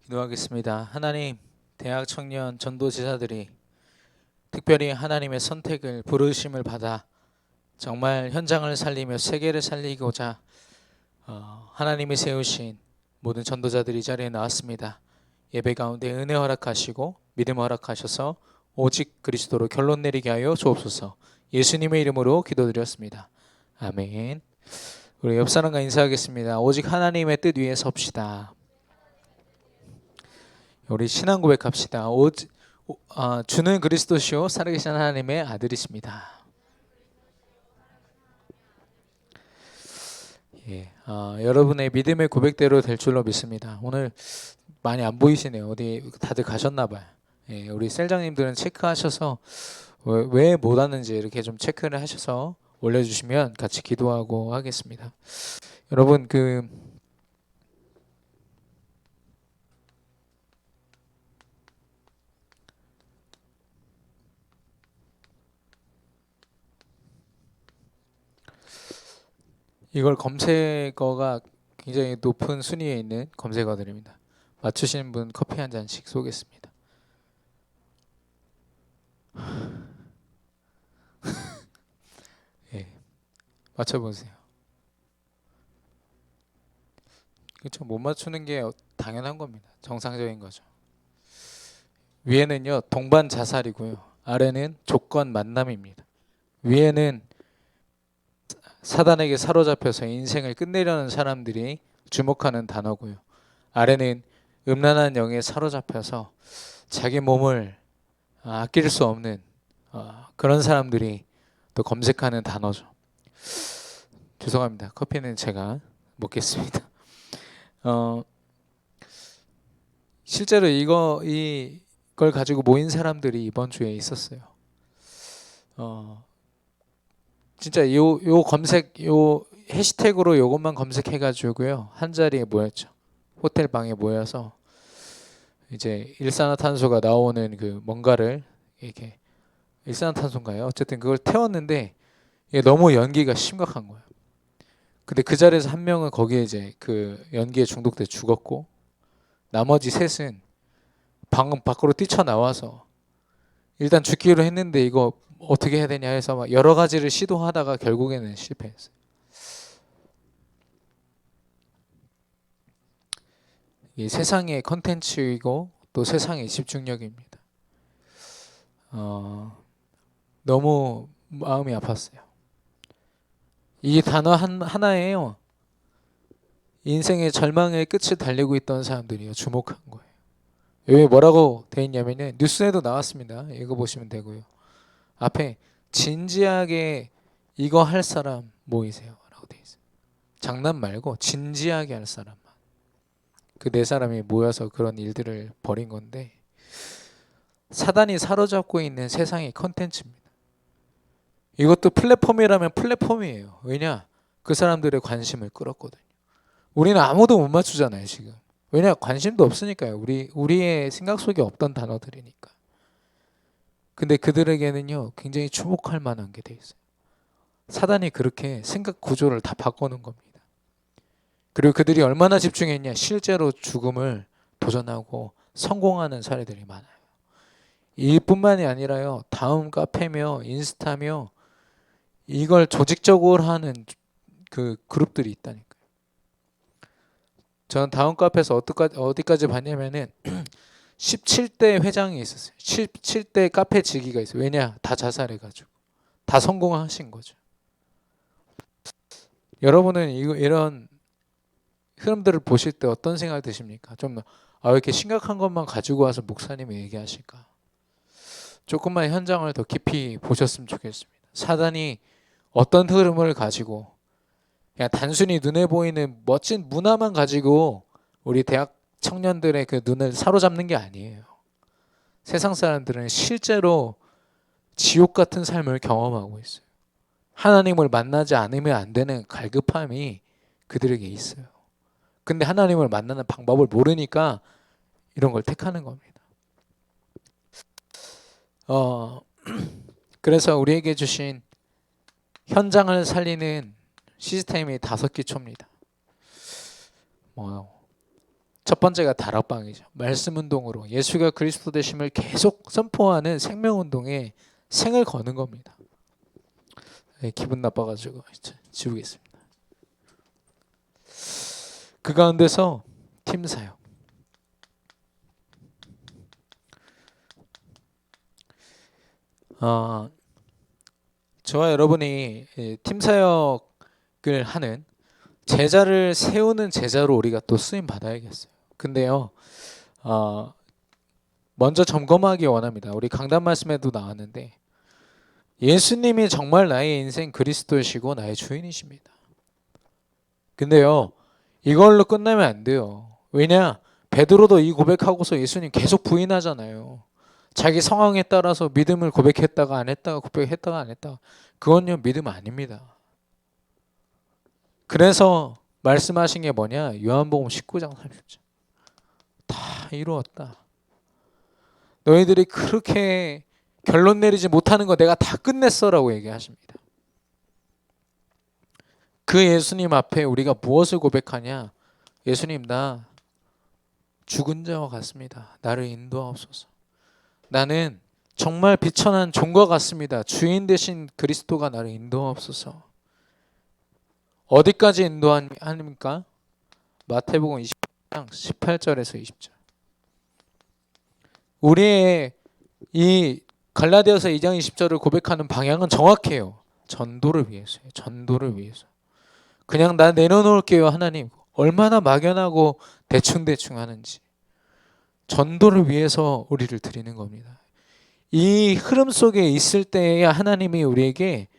기도하겠습니다. 하나님, 대학 청년 전도지사들이 특별히 하나님의 선택을 부르심을 받아 정말 현장을 살리며 세계를 살리고자 하나님이 세우신 모든 전도자들이 이 자리에 나왔습니다. 예배 가운데 은혜 허락하시고 믿음 허락하셔서 오직 그리스도로 결론 내리게 하여 주옵소서. 예수님의 이름으로 기도드렸습니다. 아멘. 우리 옆 사람과 인사하겠습니다. 오직 하나님의 뜻 위에 섭시다. 우리 신앙 고백합시다. 주는 그리스도시요 살아계신 하나님의 아들이십니다. 여러분의 믿음의 고백대로 될 줄로 믿습니다. 오늘 많이 안 보이시네요. 어디 다들 가셨나 봐요. 우리 셀장님들은 체크하셔서 왜 못 왔는지 이렇게 좀 체크를 하셔서 올려주시면 같이 기도하고 하겠습니다. 여러분 이걸 검색어가 굉장히 높은 순위에 있는 검색어들입니다. 맞추시는 분 커피 한 잔씩 쏘겠습니다. 맞춰보세요. 그렇죠. 못 맞추는 게 당연한 겁니다. 정상적인 거죠. 위에는요 동반 자살이고요. 아래는 조건 만남입니다. 위에는 사단에게 사로잡혀서 인생을 끝내려는 사람들이 주목하는 단어고요. 아래는 음란한 영에 사로잡혀서 자기 몸을 아낄 수 없는 그런 사람들이 또 검색하는 단어죠. 죄송합니다. 커피는 제가 먹겠습니다. 실제로 이걸 가지고 모인 사람들이 이번 주에 있었어요. 진짜 요 해시태그로 요것만 검색해가지고요 한 자리에 모였죠. 호텔 방에 모여서 이제 일산화탄소가 나오는 그 뭔가를 이렇게 일산화탄소인가요? 어쨌든 그걸 태웠는데 이게 너무 연기가 심각한 거예요. 근데 그 자리에서 한 명은 거기에 이제 그 연기에 중독돼 죽었고 나머지 셋은 방금 밖으로 뛰쳐나와서 일단 죽기로 했는데 이거 어떻게 해야 되냐 해서 막 여러 가지를 시도하다가 결국에는 실패했어요. 이 세상의 컨텐츠이고 또 세상의 집중력입니다. 너무 마음이 아팠어요. 이 단어 하나에요. 인생의 절망의 끝을 달리고 있던 사람들이요 주목한 거예요. 여기 뭐라고 돼 있냐면은 뉴스에도 나왔습니다. 읽어보시면 되고요. 앞에 진지하게 이거 할 사람 모이세요 라고 돼 있어요. 장난 말고 진지하게 할 사람만. 그 네 사람이 모여서 그런 일들을 벌인 건데 사단이 사로잡고 있는 세상의 컨텐츠입니다. 이것도 플랫폼이라면 플랫폼이에요. 왜냐? 그 사람들의 관심을 끌었거든요. 우리는 아무도 못 맞추잖아요 지금. 왜냐? 관심도 없으니까요. 우리의 생각 속에 없던 단어들이니까. 근데 그들에게는요 굉장히 주목할 만한 게 돼 있어요. 사단이 그렇게 생각 구조를 다 바꿔놓은 겁니다. 그리고 그들이 얼마나 집중했냐? 실제로 죽음을 도전하고 성공하는 사례들이 많아요. 이뿐만이 아니라요. 다음 카페며 인스타며 이걸 조직적으로 하는 그 그룹들이 있다니까요. 저는 다음 카페에서 어디까지 봤냐면은 17대 회장이 있었어요. 17대 카페 지기가 있어요. 왜냐? 다 자살해가지고 다 성공하신 거죠. 여러분은 이런 흐름들을 보실 때 어떤 생각이 드십니까? 좀 왜 이렇게 심각한 것만 가지고 와서 목사님이 얘기하실까? 조금만 현장을 더 깊이 보셨으면 좋겠습니다. 사단이 어떤 흐름을 가지고 그냥 단순히 눈에 보이는 멋진 문화만 가지고 우리 대학 청년들의 그 눈을 사로잡는 게 아니에요. 세상 사람들은 실제로 지옥 같은 삶을 경험하고 있어요. 하나님을 만나지 않으면 안 되는 갈급함이 그들에게 있어요. 근데 하나님을 만나는 방법을 모르니까 이런 걸 택하는 겁니다. 그래서 우리에게 주신 현장을 살리는 시스템이 5기초입니다. 첫 번째가 다락방이죠. 말씀 운동으로 예수가 그리스도 되심을 계속 선포하는 생명 운동에 생을 거는 겁니다. 기분 나빠가지고 지우겠습니다. 그 가운데서 팀 사역. 저와 여러분이 팀 사역을 하는 제자를 세우는 제자로 우리가 또 쓰임 받아야겠어요. 근데요, 먼저 점검하기 원합니다. 우리 강단 말씀에도 나왔는데 예수님이 정말 나의 인생 그리스도이시고 나의 주인이십니다. 근데요, 이걸로 끝나면 안 돼요. 왜냐? 베드로도 이 고백하고서 예수님 계속 부인하잖아요. 자기 상황에 따라서 믿음을 고백했다가 안 했다가 고백했다가 안 했다가. 그건요, 믿음 아닙니다. 그래서 말씀하신 게 뭐냐? 요한복음 19장 30절. 다 이루었다. 너희들이 그렇게 결론 내리지 못하는 거 내가 다 끝냈어라고 얘기하십니다. 그 예수님 앞에 우리가 무엇을 고백하냐? 예수님, 나 죽은 자와 같습니다. 나를 인도하옵소서. 나는 정말 비천한 종과 같습니다. 주인 되신 그리스도가 나를 인도하옵소서. 어디까지 인도합니까? 마태복음 20장 18절에서 20절. 우리의 이 갈라디아서 2장 20절을 고백하는 방향은 정확해요. 전도를 위해서요. 전도를 위해서. 그냥 나 내려놓을게요, 하나님. 얼마나 막연하고 대충대충 하는지. 전도를 위해서 우리를 드리는 겁니다. 이 흐름 속에 있을 때에야 하나님이 우리에게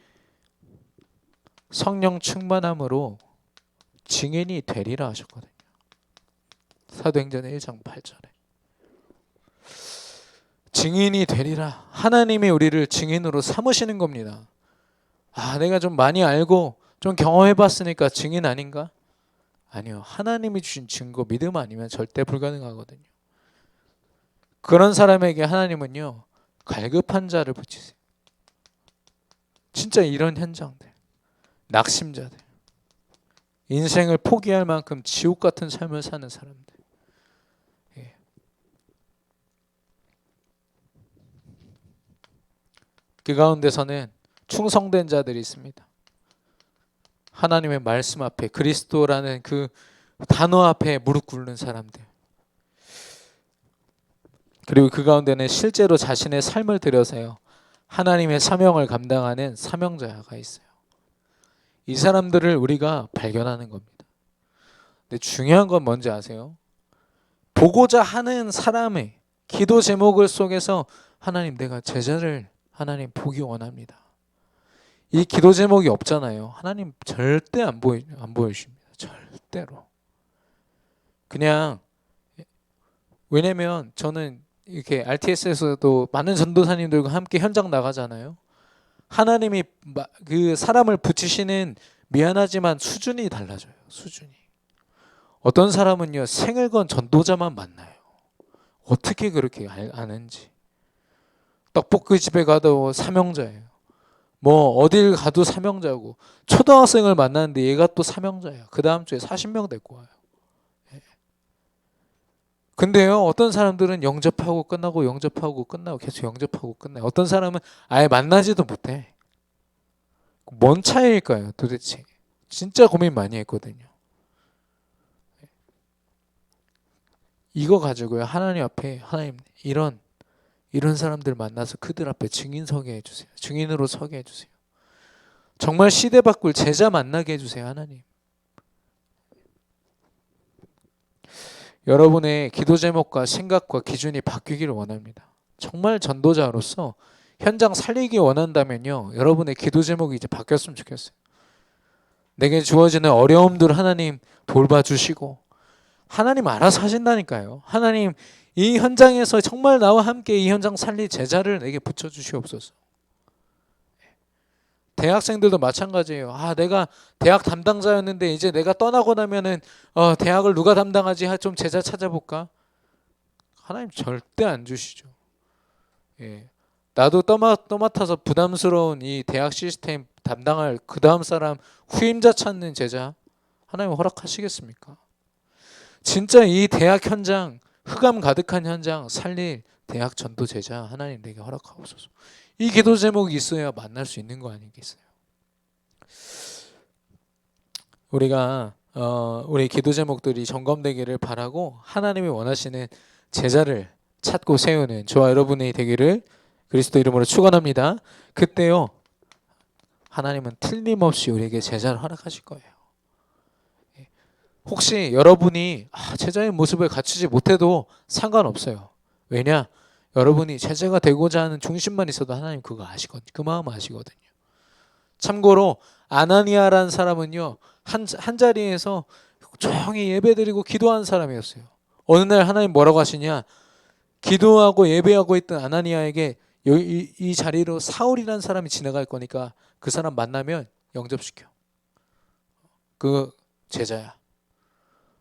성령 충만함으로 증인이 되리라 하셨거든요. 사도행전 1장 8절에. 증인이 되리라. 하나님이 우리를 증인으로 삼으시는 겁니다. 내가 좀 많이 알고 좀 경험해봤으니까 증인 아닌가? 아니요. 하나님이 주신 증거, 믿음 아니면 절대 불가능하거든요. 그런 사람에게 하나님은요, 갈급한 자를 붙이세요. 진짜 이런 현장들, 낙심자들, 인생을 포기할 만큼 지옥 같은 삶을 사는 사람들. 그 가운데서는 충성된 자들이 있습니다. 하나님의 말씀 앞에, 그리스도라는 그 단어 앞에 무릎 꿇는 사람들. 그리고 그 가운데는 실제로 자신의 삶을 들여서요, 하나님의 사명을 감당하는 사명자가 있어요. 이 사람들을 우리가 발견하는 겁니다. 근데 중요한 건 뭔지 아세요? 보고자 하는 사람의 기도 제목을 속에서 하나님, 내가 제자를 하나님 보기 원합니다. 이 기도 제목이 없잖아요. 하나님 절대 안 보여주십니다. 절대로. 그냥, 왜냐면 저는 이렇게 RTS에서도 많은 전도사님들과 함께 현장 나가잖아요. 하나님이 그 사람을 붙이시는, 미안하지만 수준이 달라져요. 수준이. 어떤 사람은요, 생을 건 전도자만 만나요. 어떻게 그렇게 아는지. 떡볶이 집에 가도 사명자예요. 뭐 어딜 가도 사명자고, 초등학생을 만났는데 얘가 또 사명자예요. 그 다음 주에 40명 데리고 와요. 근데요, 어떤 사람들은 영접하고 끝나고 영접하고 끝나고 계속 영접하고 끝나요. 어떤 사람은 아예 만나지도 못해. 뭔 차이일까요, 도대체? 진짜 고민 많이 했거든요. 이거 가지고요, 하나님 앞에, 하나님, 이런 사람들 만나서 그들 앞에 증인 서게 해주세요. 증인으로 서게 해주세요. 정말 시대 바꿀 제자 만나게 해주세요, 하나님. 여러분의 기도 제목과 생각과 기준이 바뀌기를 원합니다. 정말 전도자로서 현장 살리기 원한다면요, 여러분의 기도 제목이 이제 바뀌었으면 좋겠어요. 내게 주어지는 어려움들 하나님 돌봐주시고, 하나님 알아서 하신다니까요. 하나님, 이 현장에서 정말 나와 함께 이 현장 살릴 제자를 내게 붙여주시옵소서. 대학생들도 마찬가지예요. 내가 대학 담당자였는데 이제 내가 떠나고 나면은 대학을 누가 담당하지? 좀 제자 찾아볼까? 하나님 절대 안 주시죠. 나도 떠맡아서 부담스러운 이 대학 시스템 담당할 그 다음 사람 후임자 찾는 제자, 하나님 허락하시겠습니까? 진짜 이 대학 현장, 흑암 가득한 현장 살릴 대학 전도 제자 하나님 내게 허락하옵소서. 이 기도 제목이 있어야 만날 수 있는 거 아니겠어요? 우리가 우리 기도 제목들이 점검되기를 바라고 하나님이 원하시는 제자를 찾고 세우는 저와 여러분이 되기를 그리스도 이름으로 축원합니다. 그때요 하나님은 틀림없이 우리에게 제자를 허락하실 거예요. 혹시 여러분이 제자의 모습을 갖추지 못해도 상관없어요. 왜냐? 여러분이 제자가 되고자 하는 중심만 있어도 하나님 그거 아시거든요. 그 마음 아시거든요. 참고로 아나니아라는 사람은요 한 자리에서 조용히 예배드리고 기도하는 사람이었어요. 어느 날 하나님 뭐라고 하시냐? 기도하고 예배하고 있던 아나니아에게 이 자리로 사울이라는 사람이 지나갈 거니까 그 사람 만나면 영접시켜. 그 제자야.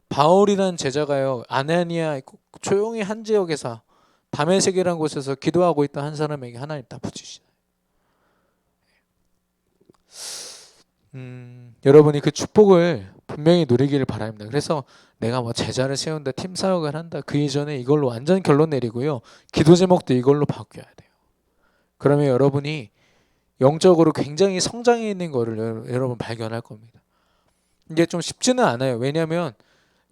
바울이라는 제자가요 아나니아 조용히 한 지역에서 다메섹이라는 곳에서 기도하고 있던 한 사람에게 하나님 딱 붙이시나요. 여러분이 그 축복을 분명히 누리기를 바랍니다. 그래서 내가 뭐 제자를 세운다, 팀 사역을 한다, 그 이전에 이걸로 완전 결론 내리고요. 기도 제목도 이걸로 바뀌어야 돼요. 그러면 여러분이 영적으로 굉장히 성장해 있는 거를 여러분 발견할 겁니다. 이게 좀 쉽지는 않아요. 왜냐하면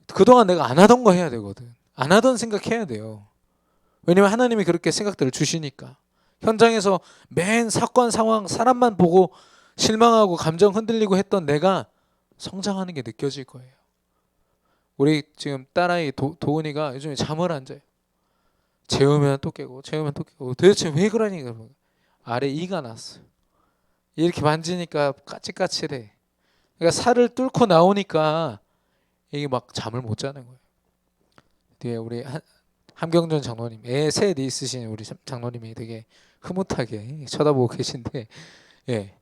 그동안 내가 안 하던 거 해야 되거든. 안 하던 생각해야 돼요. 왜냐면 하나님이 그렇게 생각들을 주시니까. 현장에서 맨 사건 상황 사람만 보고 실망하고 감정 흔들리고 했던 내가 성장하는 게 느껴질 거예요. 우리 지금 딸아이 도은이가 요즘에 잠을 안 자요. 재우면 또 깨고 재우면 또 깨고 도대체 왜 그러니? 아래 이가 났어요. 이렇게 만지니까 까칠까칠해. 그러니까 살을 뚫고 나오니까 이게 막 잠을 못 자는 거예요. 뒤에 우리 함경준 장로님, 애 셋 있으신 우리 장로님이 되게 흐뭇하게 쳐다보고 계신데, 예,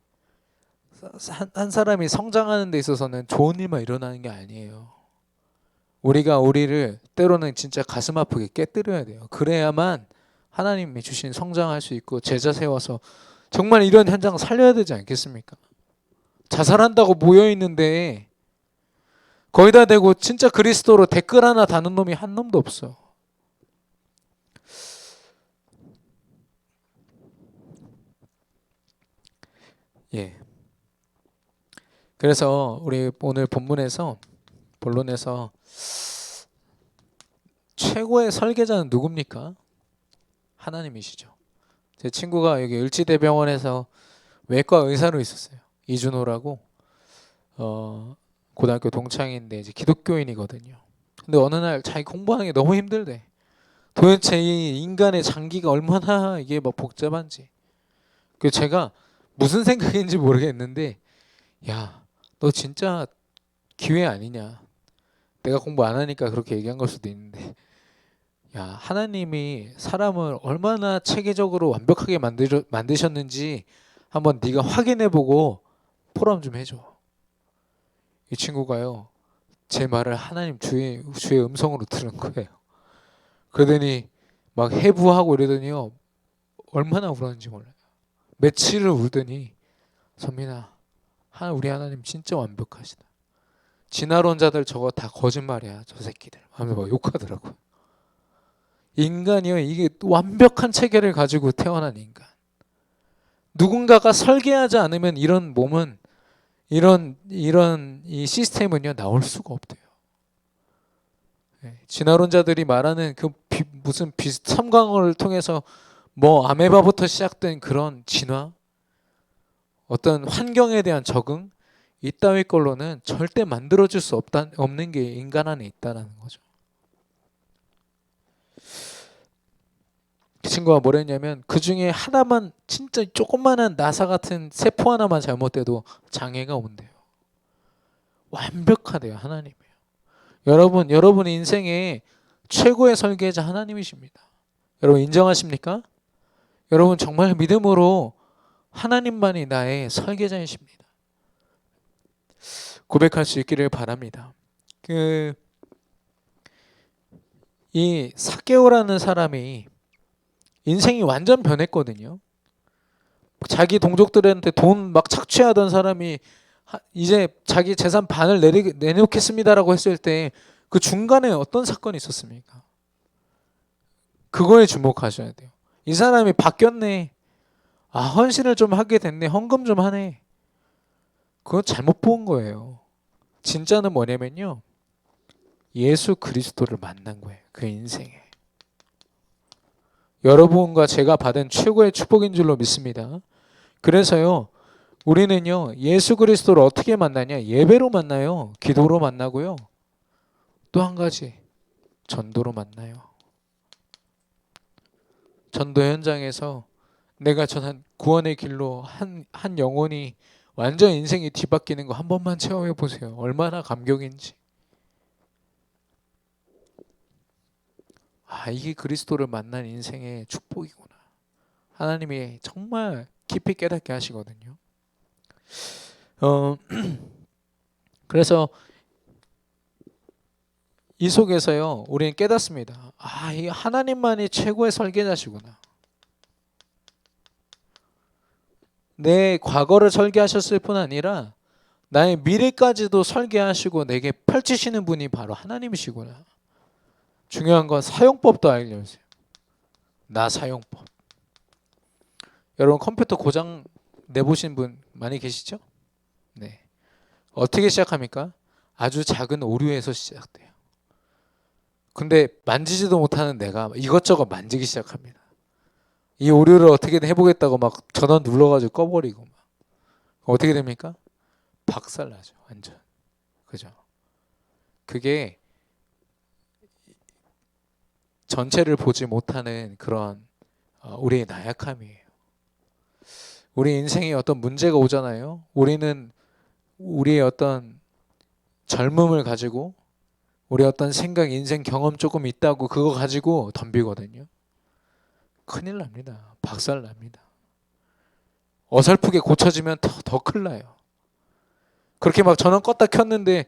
한 사람이 성장하는 데 있어서는 좋은 일만 일어나는 게 아니에요. 우리가 우리를 때로는 진짜 가슴 아프게 깨뜨려야 돼요. 그래야만 하나님이 주신 성장할 수 있고 제자 세워서 정말 이런 현장 살려야 되지 않겠습니까? 자살한다고 모여 있는데 거기다 대고 진짜 그리스도로 댓글 하나 다는 놈이 한 놈도 없어. 예. 그래서 우리 오늘 본론에서 최고의 설계자는 누굽니까? 하나님이시죠. 제 친구가 여기 을지대병원에서 외과 의사로 있었어요. 이준호라고 고등학교 동창인데 이제 기독교인이거든요. 근데 어느 날 자기 공부하는 게 너무 힘들대. 도대체 이 인간의 장기가 얼마나 이게 막 복잡한지. 그 제가 무슨 생각인지 모르겠는데, 야, 너 진짜 기회 아니냐. 내가 공부 안 하니까 그렇게 얘기한 걸 수도 있는데, 야, 하나님이 사람을 얼마나 체계적으로 완벽하게 만드셨는지 한번 네가 확인해보고 포럼 좀 해줘. 이 친구가요, 제 말을 하나님 주의 음성으로 들은 거예요. 그러더니 막 해부하고 이러더니요, 얼마나 울었는지 몰라요. 며칠을 울더니, 선민아, 우리 하나님 진짜 완벽하시다. 진화론자들 저거 다 거짓말이야, 저 새끼들. 하면서 막 욕하더라고요. 인간이요, 이게 완벽한 체계를 가지고 태어난 인간. 누군가가 설계하지 않으면 이런 몸은 이런 이 시스템은요 나올 수가 없대요. 진화론자들이 말하는 그 무슨 비슷함광을 통해서 뭐 아메바부터 시작된 그런 진화, 어떤 환경에 대한 적응 이따위 걸로는 절대 만들어줄 수 없는 게 인간 안에 있다는 거죠. 그 친구가 뭐랬냐면 그 중에 하나만 진짜 조그만한 나사 같은 세포 하나만 잘못돼도 장애가 온대요. 완벽하대요. 하나님이에요. 여러분 인생의 최고의 설계자 하나님이십니다. 여러분 인정하십니까? 여러분 정말 믿음으로 하나님만이 나의 설계자이십니다. 고백할 수 있기를 바랍니다. 이 사개오라는 사람이 인생이 완전 변했거든요. 자기 동족들한테 돈 막 착취하던 사람이 이제 자기 재산 반을 내놓겠습니다라고 했을 때 그 중간에 어떤 사건이 있었습니까? 그거에 주목하셔야 돼요. 이 사람이 바뀌었네. 아, 헌신을 좀 하게 됐네. 헌금 좀 하네. 그건 잘못 본 거예요. 진짜는 뭐냐면요. 예수 그리스도를 만난 거예요. 그 인생에. 여러분과 제가 받은 최고의 축복인 줄로 믿습니다. 그래서요. 우리는요. 예수 그리스도를 어떻게 만나냐? 예배로 만나요. 기도로 만나고요. 또 한 가지. 전도로 만나요. 전도 현장에서 내가 전한 구원의 길로 한 영혼이 완전 인생이 뒤바뀌는 거 한 번만 체험해 보세요. 얼마나 감격인지. 아, 이게 그리스도를 만난 인생의 축복이구나. 하나님이 정말 깊이 깨닫게 하시거든요. 그래서 이 속에서요, 우리는 깨닫습니다. 아, 이 하나님만이 최고의 설계자시구나. 내 과거를 설계하셨을 뿐 아니라 나의 미래까지도 설계하시고 내게 펼치시는 분이 바로 하나님이시구나. 중요한 건 사용법도 알려주세요. 나 사용법. 여러분 컴퓨터 고장 내보신 분 많이 계시죠? 네. 어떻게 시작합니까? 아주 작은 오류에서 시작돼요. 근데 만지지도 못하는 내가 이것저것 만지기 시작합니다. 이 오류를 어떻게든 해보겠다고 막 전원 눌러가지고 꺼버리고 막. 어떻게 됩니까? 박살나죠. 완전. 그죠? 그게 전체를 보지 못하는 그런 우리의 나약함이에요. 우리 인생에 어떤 문제가 오잖아요. 우리는 우리의 어떤 젊음을 가지고 우리 어떤 생각, 인생 경험 조금 있다고 그거 가지고 덤비거든요. 큰일 납니다. 박살 납니다. 어설프게 고쳐지면 더 큰일 나요. 그렇게 막 전원 껐다 켰는데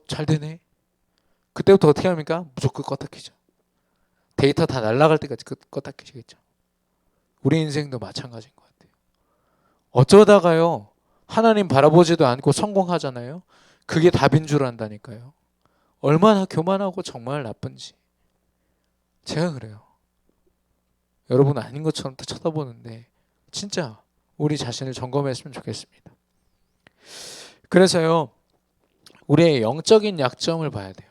잘 되네. 그때부터 어떻게 합니까? 무조건 껐다 켜죠. 데이터 다 날아갈 때까지 껐다 켜시겠죠. 우리 인생도 마찬가지인 것 같아요. 어쩌다가요. 하나님 바라보지도 않고 성공하잖아요. 그게 답인 줄 안다니까요. 얼마나 교만하고 정말 나쁜지. 제가 그래요. 여러분 아닌 것처럼 쳐다보는데 진짜 우리 자신을 점검했으면 좋겠습니다. 그래서요. 우리의 영적인 약점을 봐야 돼요.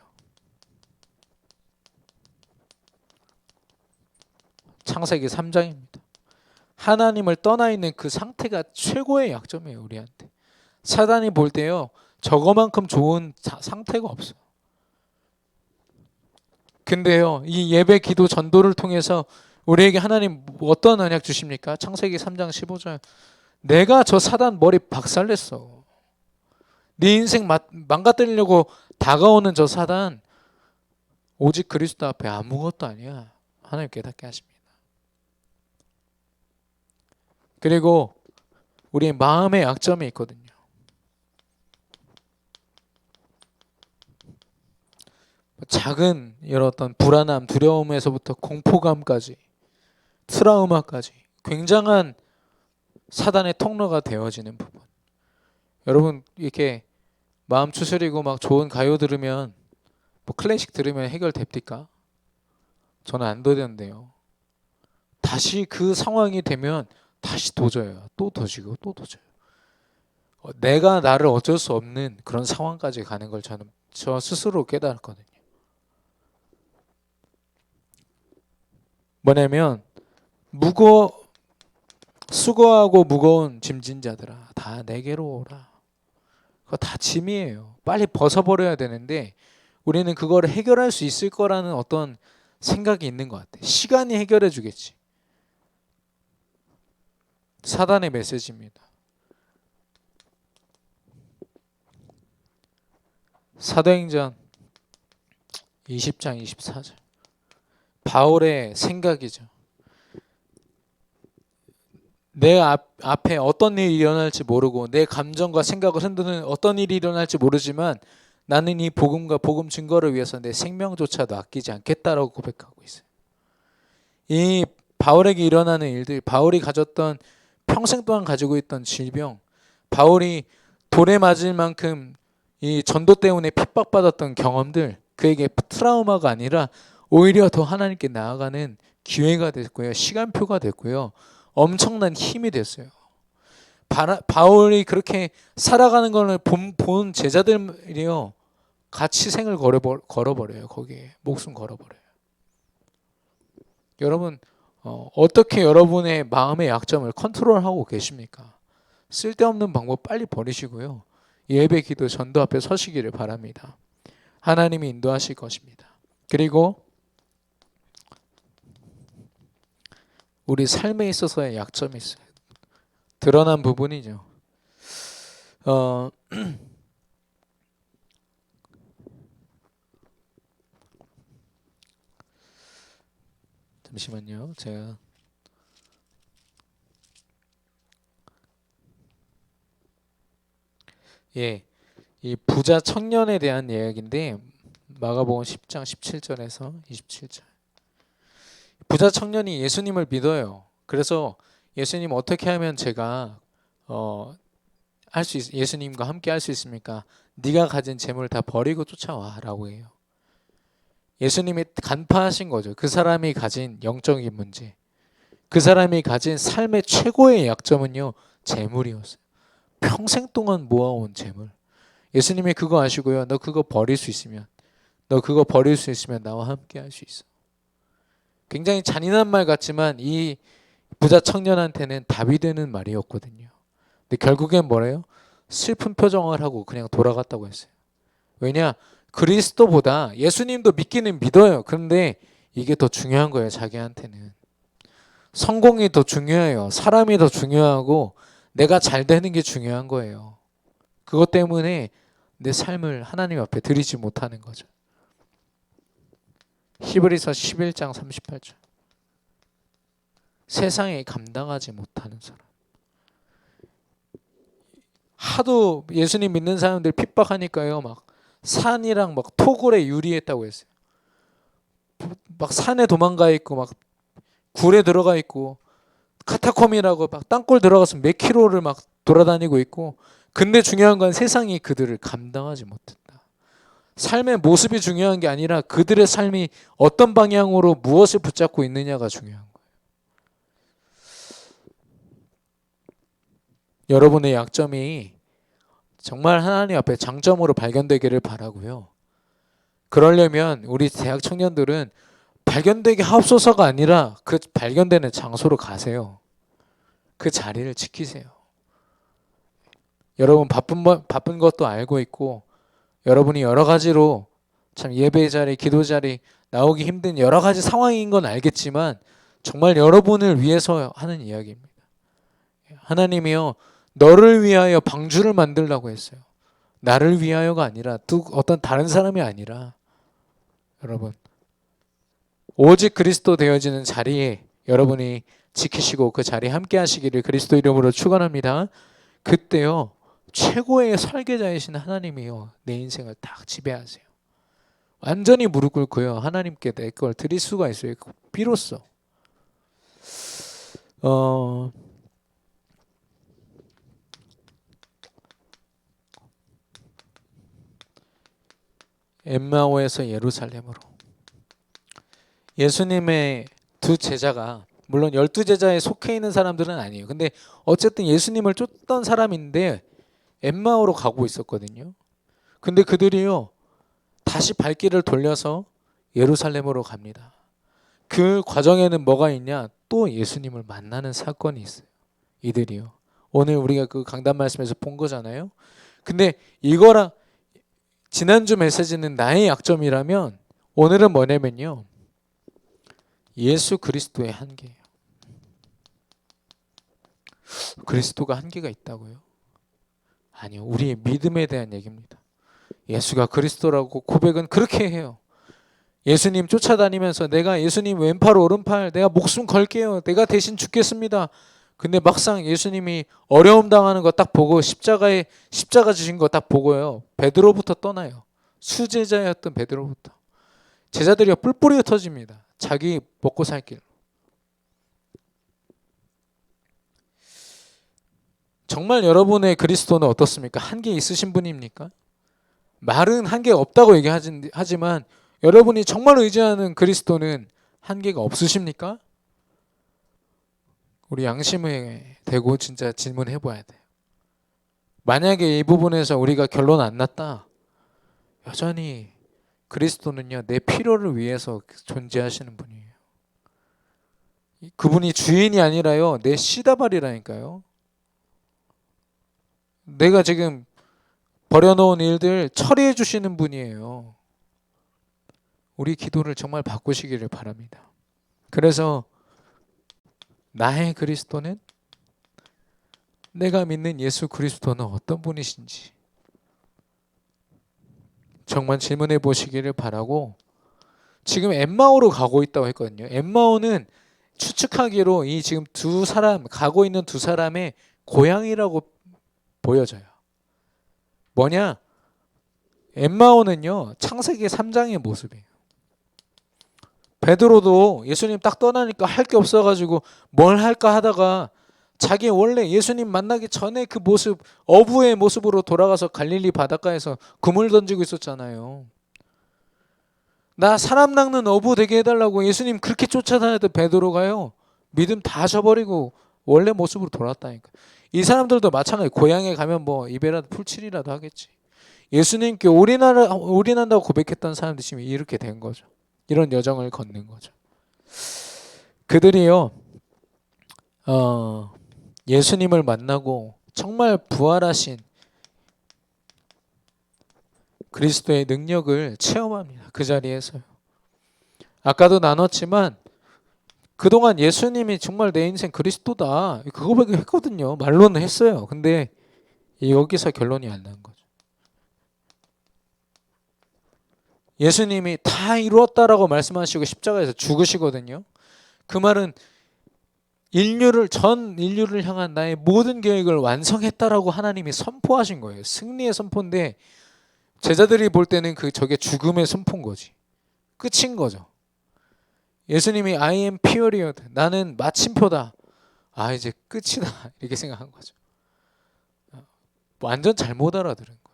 창세기 3장입니다. 하나님을 떠나 있는 그 상태가 최고의 약점이에요. 우리한테. 사단이 볼 때요. 저거만큼 좋은 상태가 없어요. 근데요. 이 예배 기도 전도를 통해서 우리에게 하나님 어떤 언약 주십니까? 창세기 3장 15절. 내가 저 사단 머리 박살냈어. 네 인생 망가뜨리려고 다가오는 저 사단 오직 그리스도 앞에 아무것도 아니야. 하나님 깨닫게 하십니다. 그리고 우리의 마음의 약점이 있거든요. 작은 이런 어떤 불안함, 두려움에서부터 공포감까지 트라우마까지 굉장한 사단의 통로가 되어지는 부분. 여러분 이렇게 마음 추스리고 막 좋은 가요 들으면 뭐 클래식 들으면 해결됩니까? 저는 안 되던데요. 다시 그 상황이 되면 다시 도져요. 또 도지고 또 도져요. 내가 나를 어쩔 수 없는 그런 상황까지 가는 걸 저는 저 스스로 깨달았거든요. 뭐냐면 수고하고 무거운 짐진 자들아 다 내게로 오라. 그거 다 짐이에요. 빨리 벗어버려야 되는데 우리는 그거를 해결할 수 있을 거라는 어떤 생각이 있는 것 같아. 시간이 해결해 주겠지. 사단의 메시지입니다. 사도행전 20장 24절. 바울의 생각이죠. 내 앞에 어떤 일이 일어날지 모르고 내 감정과 생각을 흔드는 어떤 일이 일어날지 모르지만 나는 이 복음과 복음 증거를 위해서 내 생명조차도 아끼지 않겠다라고 고백하고 있어요. 이 바울에게 일어나는 일들, 바울이 가졌던 평생 동안 가지고 있던 질병, 바울이 돌에 맞을 만큼 이 전도 때문에 핍박받았던 경험들, 그에게 트라우마가 아니라 오히려 더 하나님께 나아가는 기회가 됐고요. 시간표가 됐고요. 엄청난 힘이 됐어요. 바울이 그렇게 살아가는 걸 본 제자들이요. 같이 생을 걸어버려요. 거기에 목숨 걸어버려요. 여러분 어떻게 여러분의 마음의 약점을 컨트롤하고 계십니까? 쓸데없는 방법 빨리 버리시고요. 예배 기도 전도 앞에 서시기를 바랍니다. 하나님이 인도하실 것입니다. 그리고 우리 삶에 있어서의 약점이 있어요. 드러난 부분이죠. 어, 잠시만요. 제가 이 부자 청년에 대한 이야기인데 마가복음 10장 17절에서 27절. 부자 청년이 예수님을 믿어요. 그래서 예수님 어떻게 하면 제가 예수님과 함께 할 수 있습니까? 네가 가진 재물 다 버리고 쫓아와라고 해요. 예수님이 간파하신 거죠. 그 사람이 가진 영적인 문제, 그 사람이 가진 삶의 최고의 약점은요, 재물이었어요. 평생 동안 모아온 재물. 예수님이 그거 아시고요. 너 그거 버릴 수 있으면 나와 함께 할 수 있어. 굉장히 잔인한 말 같지만 이 부자 청년한테는 답이 되는 말이었거든요. 근데 결국엔 뭐래요? 슬픈 표정을 하고 그냥 돌아갔다고 했어요. 왜냐? 그리스도보다 예수님도 믿기는 믿어요. 그런데 이게 더 중요한 거예요. 자기한테는. 성공이 더 중요해요. 사람이 더 중요하고 내가 잘 되는 게 중요한 거예요. 그것 때문에 내 삶을 하나님 앞에 드리지 못하는 거죠. 히브리서 11장 38절. 세상에 감당하지 못하는 사람. 하도 예수님 믿는 사람들 핍박하니까요. 막 산이랑 막 토굴에 유리했다고 했어요. 막 산에 도망가 있고 막 굴에 들어가 있고 카타콤이라고 막 땅굴 들어가서 몇 킬로를 막 돌아다니고 있고, 근데 중요한 건 세상이 그들을 감당하지 못한다. 삶의 모습이 중요한 게 아니라 그들의 삶이 어떤 방향으로 무엇을 붙잡고 있느냐가 중요한 거예요. 여러분의 약점이 정말 하나님 앞에 장점으로 발견되기를 바라고요. 그러려면 우리 대학 청년들은 발견되게 하옵소서가 아니라 그 발견되는 장소로 가세요. 그 자리를 지키세요. 여러분 바쁜 것도 알고 있고, 여러분이 여러 가지로 참 예배 자리, 기도 자리 나오기 힘든 여러 가지 상황인 건 알겠지만 정말 여러분을 위해서 하는 이야기입니다. 하나님이요, 너를 위하여 방주를 만들라고 했어요. 나를 위하여가 아니라 어떤 다른 사람이 아니라, 여러분 오직 그리스도 되어지는 자리에 여러분이 지키시고 그 자리에 함께 하시기를 그리스도 이름으로 축원합니다. 그때요, 최고의 설계자이신 하나님이요, 내 인생을 딱 지배하세요. 완전히 무릎 꿇고요, 하나님께 내 걸 드릴 수가 있어요. 비로소 엠마오에서 예루살렘으로 예수님의 두 제자가, 물론 12제자에 속해 있는 사람들은 아니에요. 근데 어쨌든 예수님을 쫓던 사람인데 엠마오로 가고 있었거든요. 근데 그들이요, 다시 발길을 돌려서 예루살렘으로 갑니다. 그 과정에는 뭐가 있냐? 또 예수님을 만나는 사건이 있어요. 이들이요. 오늘 우리가 그 강단 말씀에서 본 거잖아요. 근데 이거랑 지난주 메시지는 나의 약점이라면 오늘은 뭐냐면요, 예수 그리스도의 한계예요. 그리스도가 한계가 있다고요? 아니요. 우리의 믿음에 대한 얘기입니다. 예수가 그리스도라고 고백은 그렇게 해요. 예수님 쫓아다니면서 내가 예수님 왼팔 오른팔 내가 목숨 걸게요. 내가 대신 죽겠습니다. 근데 막상 예수님이 어려움 당하는 거 딱 보고 십자가 지신 거 딱 보고요, 베드로부터 떠나요. 수제자였던 베드로부터. 제자들이 뿔뿔이 흩어집니다. 자기 먹고 살 길. 정말 여러분의 그리스도는 어떻습니까? 한계 있으신 분입니까? 말은 한계가 없다고 얘기하지만 여러분이 정말 의지하는 그리스도는 한계가 없으십니까? 우리 양심에 대고 진짜 질문해 봐야 돼요. 만약에 이 부분에서 우리가 결론 안 났다. 여전히 그리스도는요, 내 필요를 위해서 존재하시는 분이에요. 그분이 주인이 아니라요, 내 씨다발이라니까요. 내가 지금 버려놓은 일들 처리해 주시는 분이에요. 우리 기도를 정말 바꾸시기를 바랍니다. 그래서 나의 그리스도는, 내가 믿는 예수 그리스도는 어떤 분이신지 정말 질문해 보시기를 바라고, 지금 엠마오로 가고 있다고 했거든요. 엠마오는 추측하기로 이 지금 두 사람, 가고 있는 두 사람의 고향이라고 보여져요. 뭐냐? 엠마오는요, 창세기 3장의 모습이에요. 베드로도 예수님 딱 떠나니까 할 게 없어가지고 뭘 할까 하다가 자기 원래 예수님 만나기 전에 그 모습, 어부의 모습으로 돌아가서 갈릴리 바닷가에서 그물 던지고 있었잖아요. 나 사람 낚는 어부 되게 해달라고 예수님 그렇게 쫓아다녔던 베드로가요, 믿음 다 저버리고 원래 모습으로 돌아왔다니까. 이 사람들도 마찬가지. 고향에 가면 뭐 입에라도 풀칠이라도 하겠지. 예수님께 올인한다고 고백했던 사람들이 지금 이렇게 된 거죠. 이런 여정을 걷는 거죠. 그들이요, 예수님을 만나고 정말 부활하신 그리스도의 능력을 체험합니다. 그 자리에서요. 아까도 나눴지만 그동안 예수님이 정말 내 인생 그리스도다, 그거밖에 했거든요. 말로는 했어요. 근데 여기서 결론이 안 난 거죠. 예수님이 다 이루었다라고 말씀하시고 십자가에서 죽으시거든요. 그 말은 전 인류를 향한 나의 모든 계획을 완성했다라고 하나님이 선포하신 거예요. 승리의 선포인데 제자들이 볼 때는 저게 죽음의 선포인 거지. 끝인 거죠. 예수님이 I am period, 나는 마침표다. 아, 이제 끝이다, 이렇게 생각한 거죠. 완전 잘못 알아들은 거예요.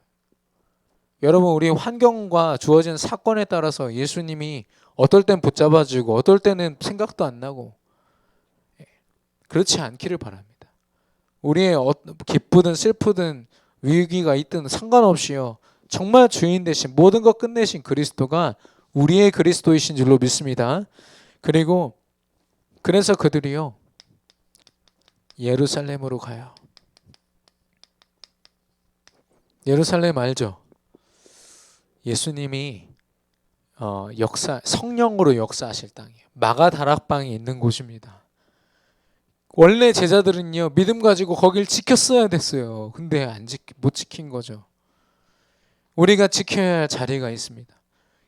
여러분, 우리 환경과 주어진 사건에 따라서 예수님이 어떨 땐 붙잡아주고 어떨 때는 생각도 안 나고, 그렇지 않기를 바랍니다. 우리의 기쁘든 슬프든 위기가 있든 상관없이요, 정말 주인 되신, 모든 것 끝내신 그리스도가 우리의 그리스도이신 줄로 믿습니다. 그리고 그래서 그들이요, 예루살렘으로 가요. 예루살렘 알죠? 예수님이 성령으로 역사하실 땅이에요. 마가다락방이 있는 곳입니다. 원래 제자들은요, 믿음 가지고 거길 지켰어야 됐어요. 근데 못 지킨 거죠. 우리가 지켜야 할 자리가 있습니다.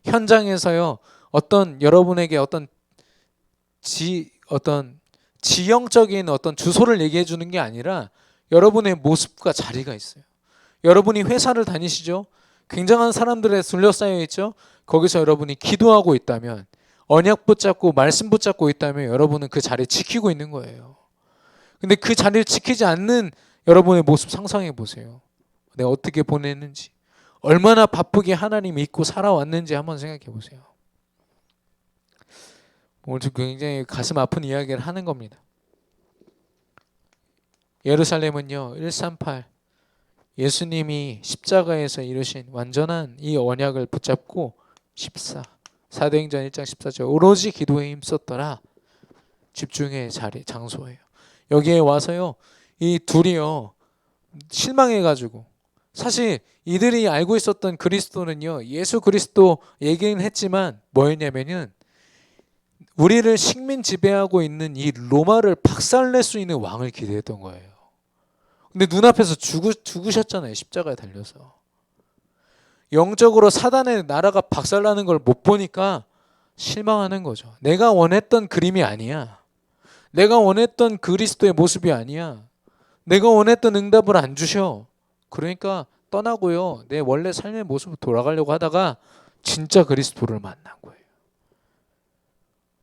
현장에서요, 여러분에게 어떤 지형적인 어떤 주소를 얘기해 주는 게 아니라 여러분의 모습과 자리가 있어요. 여러분이 회사를 다니시죠? 굉장한 사람들에 둘러싸여 있죠? 거기서 여러분이 기도하고 있다면, 언약 붙잡고 말씀 붙잡고 있다면 여러분은 그 자리를 지키고 있는 거예요. 근데 그 자리를 지키지 않는 여러분의 모습 상상해 보세요. 내가 어떻게 보냈는지, 얼마나 바쁘게 하나님 믿고 살아왔는지 한번 생각해 보세요. 오늘 굉장히 가슴 아픈 이야기를 하는 겁니다. 예루살렘은요, 138, 예수님이 십자가에서 이루신 완전한 이 언약을 붙잡고 사도행전 1장 14절, 오로지 기도에 힘썼더라. 집중의 장소예요. 여기에 와서요, 이 둘이요, 실망해가지고, 사실 이들이 알고 있었던 그리스도는요, 예수 그리스도 얘기는 했지만 뭐였냐면은 우리를 식민 지배하고 있는 이 로마를 박살낼 수 있는 왕을 기대했던 거예요. 근데 눈앞에서 죽으셨잖아요. 십자가에 달려서. 영적으로 사단의 나라가 박살나는 걸 못 보니까 실망하는 거죠. 내가 원했던 그림이 아니야. 내가 원했던 그리스도의 모습이 아니야. 내가 원했던 응답을 안 주셔. 그러니까 떠나고요, 내 원래 삶의 모습으로 돌아가려고 하다가 진짜 그리스도를 만난 거예요.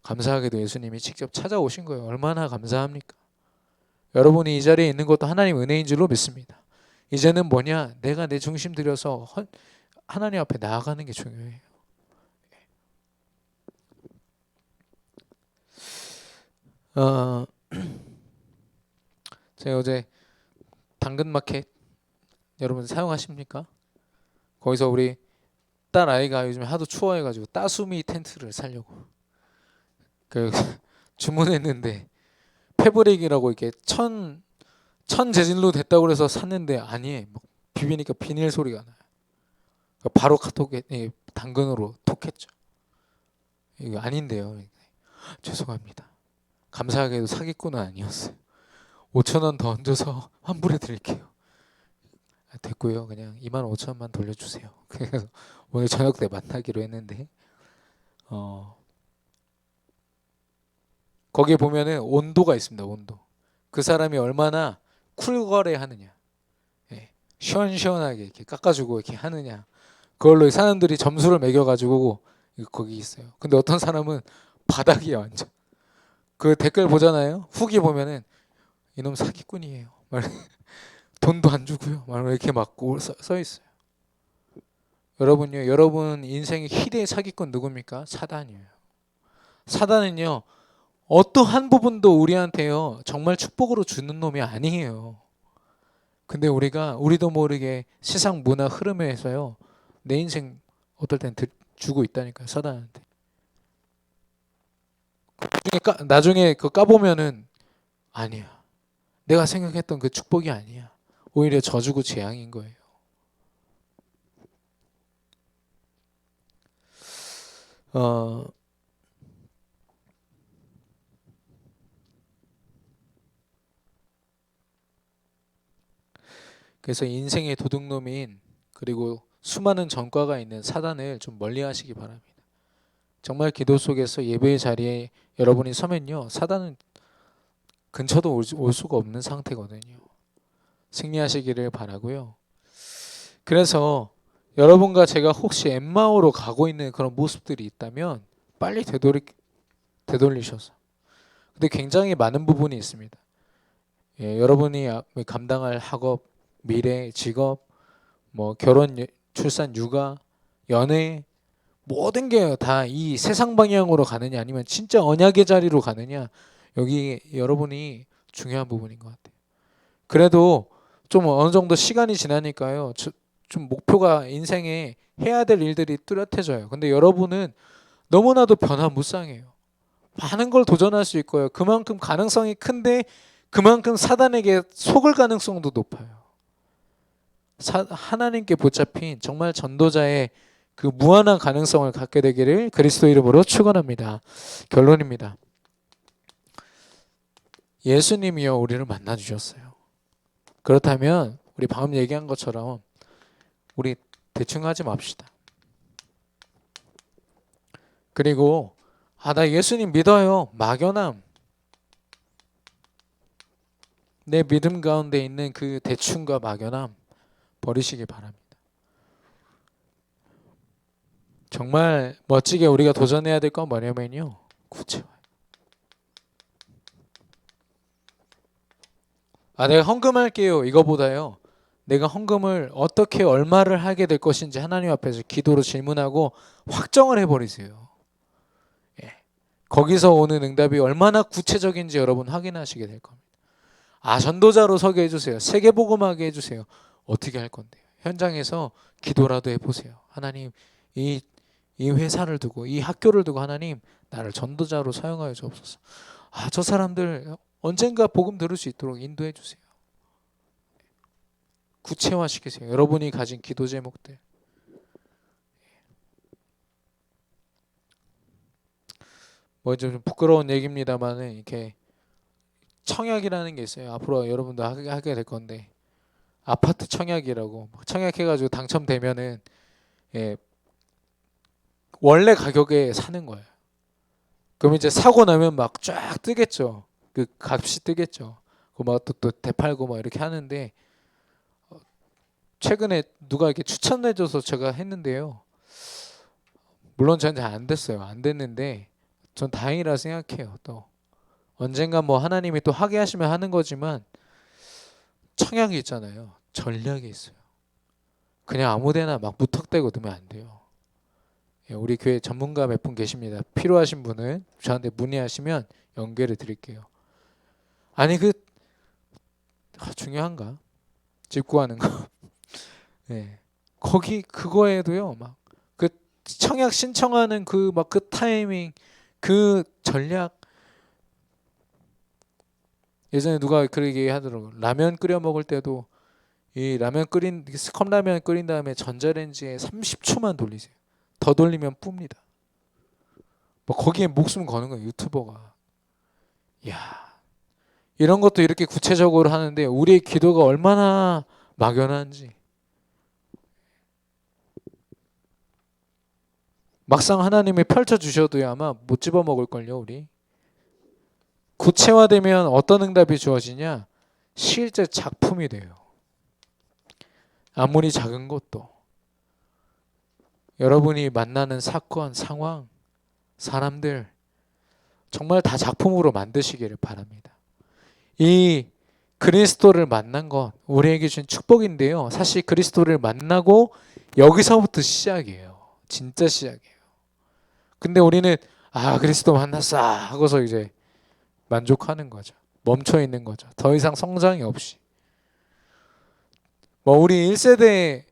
감사하게도 예수님이 직접 찾아오신 거예요. 얼마나 감사합니까? 여러분이 이 자리에 있는 것도 하나님 은혜인 줄로 믿습니다. 이제는 뭐냐? 내가 내 중심 들여서 하나님 앞에 나아가는 게 중요해요. 어, 제가 어제 당근마켓 여러분 사용하십니까? 거기서 우리 딸 아이가 요즘 하도 추워해가지고 따수미 텐트를 사려고 그 주문했는데 패브릭이라고 이렇게 천 재질로 됐다고 그래서 샀는데 아니에요. 막 비비니까 비닐 소리가 나요. 바로 카톡에 당근으로 톡했죠. 이거 아닌데요. 죄송합니다. 감사하게도 사기꾼은 아니었어요. 5천 원 더 얹어서 환불해 드릴게요. 됐고요. 그냥 2만 5천 원만 돌려주세요. 그래서 오늘 저녁 때 만나기로 했는데 거기에 보면은 온도가 있습니다. 온도. 그 사람이 얼마나 쿨거래 하느냐, 시원시원하게 이렇게 깎아주고 이렇게 하느냐, 그걸로 사람들이 점수를 매겨가지고 거기 있어요. 근데 어떤 사람은 바닥이야 완전. 그 댓글 보잖아요. 후기 보면은 이놈 사기꾼이에요. 말 돈도 안 주고요. 말 이렇게 막 써 있어요. 여러분요, 여러분 인생의 희대의 사기꾼 누굽니까? 사단이에요. 사단은요, 어떠한 부분도 우리한테요 정말 축복으로 주는 놈이 아니에요. 근데 우리도 모르게 세상 문화 흐름에서요 내 인생 어떨 땐 주고 있다니까요, 사단한테. 나중에 그 까보면은 아니야, 내가 생각했던 그 축복이 아니야, 오히려 저주고 재앙인 거예요. 그래서 인생의 도둑놈인 그리고 수많은 전과가 있는 사단을 좀 멀리 하시기 바랍니다. 정말 기도 속에서 예배의 자리에 여러분이 서면요, 사단은 근처도 올 수가 없는 상태거든요. 승리하시기를 바라고요. 그래서 여러분과 제가 혹시 엠마오로 가고 있는 그런 모습들이 있다면 빨리 되돌리셔서. 근데 굉장히 많은 부분이 있습니다. 여러분이 감당할 학업, 미래, 직업, 뭐 결혼, 출산, 육아, 연애, 모든 게 다 이 세상 방향으로 가느냐 아니면 진짜 언약의 자리로 가느냐, 여기 여러분이 중요한 부분인 것 같아요. 그래도 좀 어느 정도 시간이 지나니까요, 좀 목표가 인생에 해야 될 일들이 뚜렷해져요. 근데 여러분은 너무나도 변화무쌍해요. 많은 걸 도전할 수 있고요. 그만큼 가능성이 큰데 그만큼 사단에게 속을 가능성도 높아요. 하나님께 붙잡힌 정말 전도자의 그 무한한 가능성을 갖게 되기를 그리스도 이름으로 축원합니다. 결론입니다. 예수님이요 우리를 만나 주셨어요. 그렇다면 우리 방금 얘기한 것처럼 우리 대충 하지 맙시다. 그리고 나 예수님 믿어요, 막연함, 내 믿음 가운데 있는 그 대충과 막연함 버리시기 바랍니다. 정말 멋지게 우리가 도전해야 될 건 뭐냐면요, 구체화. 내가 헌금할게요, 이거보다요, 내가 헌금을 어떻게 얼마를 하게 될 것인지 하나님 앞에서 기도로 질문하고 확정을 해버리세요. 거기서 오는 응답이 얼마나 구체적인지 여러분 확인하시게 될 겁니다. 전도자로 서게 해주세요. 세계복음하게 해주세요. 어떻게 할 건데요? 현장에서 기도라도 해보세요. 하나님, 이 회사를 두고 이 학교를 두고 하나님 나를 전도자로 사용하여 주옵소서. 저 사람들 언젠가 복음 들을 수 있도록 인도해 주세요. 구체화시키세요. 여러분이 가진 기도 제목들. 뭐 좀 부끄러운 얘기입니다만은 이렇게 청약이라는 게 있어요. 앞으로 여러분도 하게 될 건데, 아파트 청약이라고 청약해가지고 당첨되면은 원래 가격에 사는 거예요. 그럼 이제 사고 나면 막 쫙 뜨겠죠. 그 값이 뜨겠죠. 또 되팔고 막 이렇게 하는데, 최근에 누가 이렇게 추천해줘서 제가 했는데요. 물론 저는 잘 안 됐어요. 안 됐는데 전 다행이라 생각해요. 또 언젠가 뭐 하나님이 또 하게 하시면 하는 거지만 청약이 있잖아요. 전략이 있어요. 그냥 아무데나 막 무턱대고 넣으면 안 돼요. 예, 우리 교회 전문가 몇 분 계십니다. 필요하신 분은 저한테 문의하시면 연결해 드릴게요. 아니 중요한가? 집 구하는 거. 예. 거기 그거에도요. 막 그 청약 신청하는 그 막 그 타이밍, 그 전략. 예전에 누가 그렇게 하더라고. 라면 끓여 먹을 때도 이 컵라면 끓인 다음에 전자레인지에 30초만 돌리세요. 더 돌리면 뿝니다. 뭐 거기에 목숨 거는 거예요, 유튜버가. 야, 이런 것도 이렇게 구체적으로 하는데 우리의 기도가 얼마나 막연한지. 막상 하나님이 펼쳐 주셔도요, 아마 못 집어 먹을 걸요, 우리. 구체화되면 어떤 응답이 주어지냐? 실제 작품이 돼요. 아무리 작은 것도. 여러분이 만나는 사건, 상황, 사람들 정말 다 작품으로 만드시기를 바랍니다. 이 그리스도를 만난 것 우리에게 준 축복인데요. 사실 그리스도를 만나고 여기서부터 시작이에요. 진짜 시작이에요. 근데 우리는 그리스도 만났어 하고서 이제 만족하는 거죠. 멈춰 있는 거죠. 더 이상 성장이 없이. 뭐 우리 1세대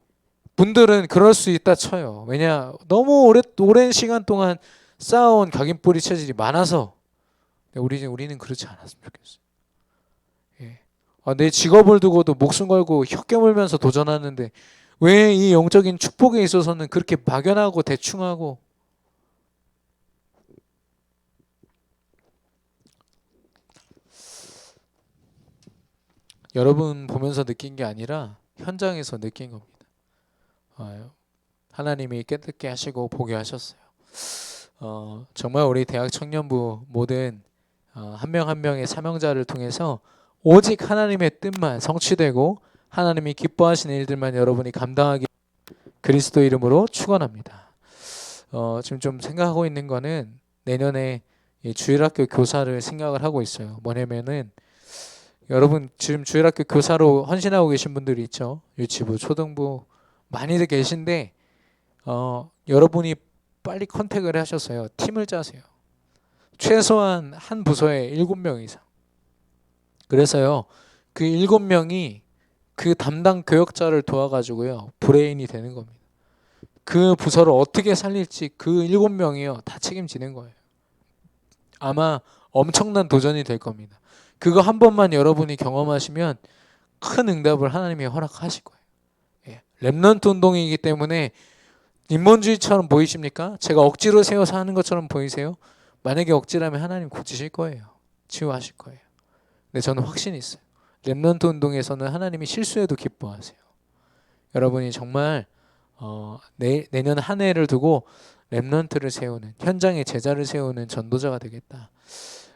분들은 그럴 수 있다 쳐요. 왜냐 너무 오랜 시간 동안 쌓아온 각인뿌리 체질이 많아서. 우리는 그렇지 않았으면 좋겠어요. 예. 내 직업을 두고도 목숨 걸고 혀 깨물면서 도전하는데 왜 이 영적인 축복에 있어서는 그렇게 막연하고 대충하고. 여러분 보면서 느낀 게 아니라 현장에서 느낀 겁니다. 하나님이 깨닫게 하시고 보게 하셨어요. 정말 우리 대학 청년부 모든 한 명 한 명의 사명자를 통해서 오직 하나님의 뜻만 성취되고 하나님이 기뻐하시는 일들만 여러분이 감당하기 그리스도 이름으로 축원합니다. 지금 좀 생각하고 있는 거는 내년에 주일학교 교사를 생각을 하고 있어요. 뭐냐면은 여러분 지금 주일학교 교사로 헌신하고 계신 분들이 있죠. 유치부, 초등부 많이들 계신데 여러분이 빨리 컨택을 하셔서요. 팀을 짜세요. 최소한 한 부서에 7명 이상. 그래서요. 그 7명이 그 담당 교역자를 도와가지고요. 브레인이 되는 겁니다. 그 부서를 어떻게 살릴지 그 7명이요. 다 책임지는 거예요. 아마 엄청난 도전이 될 겁니다. 그거 한 번만 여러분이 경험하시면 큰 응답을 하나님이 허락하실 거예요. 예. 렘넌트 운동이기 때문에 인본주의처럼 보이십니까? 제가 억지로 세워서 하는 것처럼 보이세요? 만약에 억지라면 하나님 고치실 거예요. 치유하실 거예요. 근데 저는 확신이 있어요. 렘넌트 운동에서는 하나님이 실수해도 기뻐하세요. 여러분이 정말 내년 한 해를 두고 렘넌트를 세우는, 현장에 제자를 세우는 전도자가 되겠다.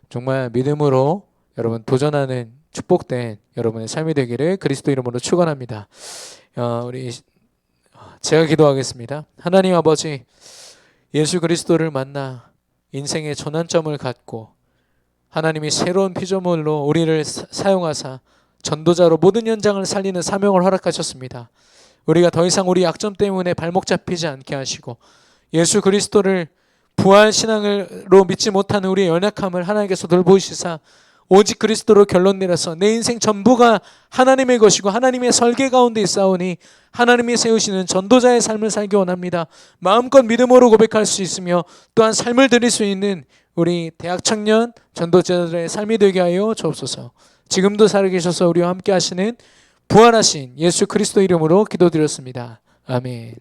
정말 믿음으로 여러분 도전하는 축복된 여러분의 삶이 되기를 그리스도 이름으로 축원합니다. 제가 기도하겠습니다. 하나님 아버지, 예수 그리스도를 만나 인생의 전환점을 갖고 하나님이 새로운 피조물로 우리를 사용하사 전도자로 모든 현장을 살리는 사명을 허락하셨습니다. 우리가 더 이상 우리 약점 때문에 발목 잡히지 않게 하시고 예수 그리스도를 부활 신앙으로 믿지 못하는 우리의 연약함을 하나님께서 돌보시사 오직 그리스도로 결론 내려서 내 인생 전부가 하나님의 것이고 하나님의 설계 가운데 있사오니 하나님이 세우시는 전도자의 삶을 살기 원합니다. 마음껏 믿음으로 고백할 수 있으며 또한 삶을 드릴 수 있는 우리 대학 청년 전도자들의 삶이 되게 하여 주옵소서. 지금도 살아계셔서 우리와 함께 하시는 부활하신 예수 그리스도 이름으로 기도드렸습니다. 아멘.